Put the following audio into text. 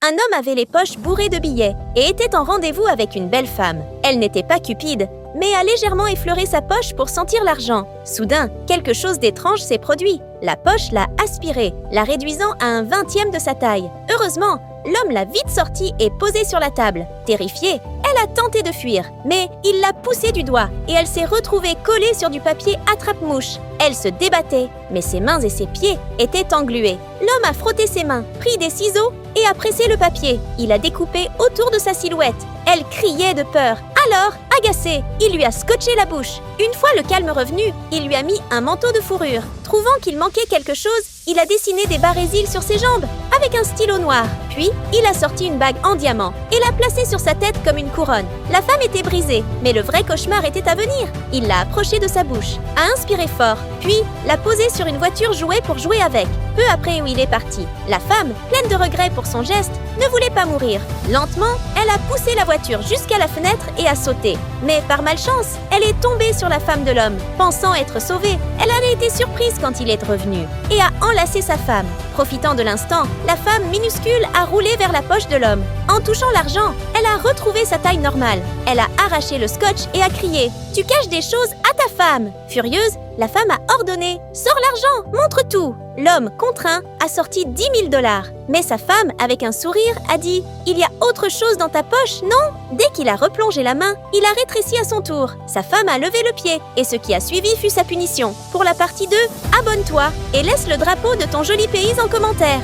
Un homme avait les poches bourrées de billets et était en rendez-vous avec une belle femme. Elle n'était pas cupide, mais a légèrement effleuré sa poche pour sentir l'argent. Soudain, quelque chose d'étrange s'est produit. La poche l'a aspiré, la réduisant à un 20e de sa taille. Heureusement, l'homme l'a vite sortie et posée sur la table. Terrifiée, elle a tenté de fuir, mais il l'a poussée du doigt et elle s'est retrouvée collée sur du papier attrape-mouche. Elle se débattait, mais ses mains et ses pieds étaient englués. L'homme a frotté ses mains, pris des ciseaux et a pressé le papier. Il a découpé autour de sa silhouette. Elle criait de peur. Alors, agacé, il lui a scotché la bouche. Une fois le calme revenu, il lui a mis un manteau de fourrure. Trouvant qu'il manquait quelque chose, il a dessiné des barésiles sur ses jambes avec un stylo noir. Puis, il a sorti une bague en diamant et l'a placée sur sa tête comme une couronne. La femme était brisée, mais le vrai cauchemar était à venir. Il l'a approchée de sa bouche, a inspiré fort, puis l'a posée sur une voiture jouet pour jouer avec. Peu après où il est parti, la femme, pleine de regrets pour son geste, ne voulait pas mourir. Lentement, elle a poussé la voiture jusqu'à la fenêtre et a sauté. Mais par malchance, elle est tombée sur la femme de l'homme. Pensant être sauvée, elle a été surprise quand il est revenu et a enlacé sa femme. Profitant de l'instant, la femme minuscule a roulé vers la poche de l'homme. En touchant l'argent, elle a retrouvé sa taille normale. Elle a arraché le scotch et a crié « Tu caches des choses à ta femme !» Furieuse, la femme a ordonné « Sors l'argent, montre tout !» L'homme, contraint, a sorti 10 000 $. Mais sa femme, avec un sourire, a dit « Il y a autre chose dans ta poche, non ?» Dès qu'il a replongé la main, il a rétréci à son tour. Sa femme a levé le pied et ce qui a suivi fut sa punition. Pour la partie 2, abonne-toi et laisse le drapeau de ton joli pays en commentaire.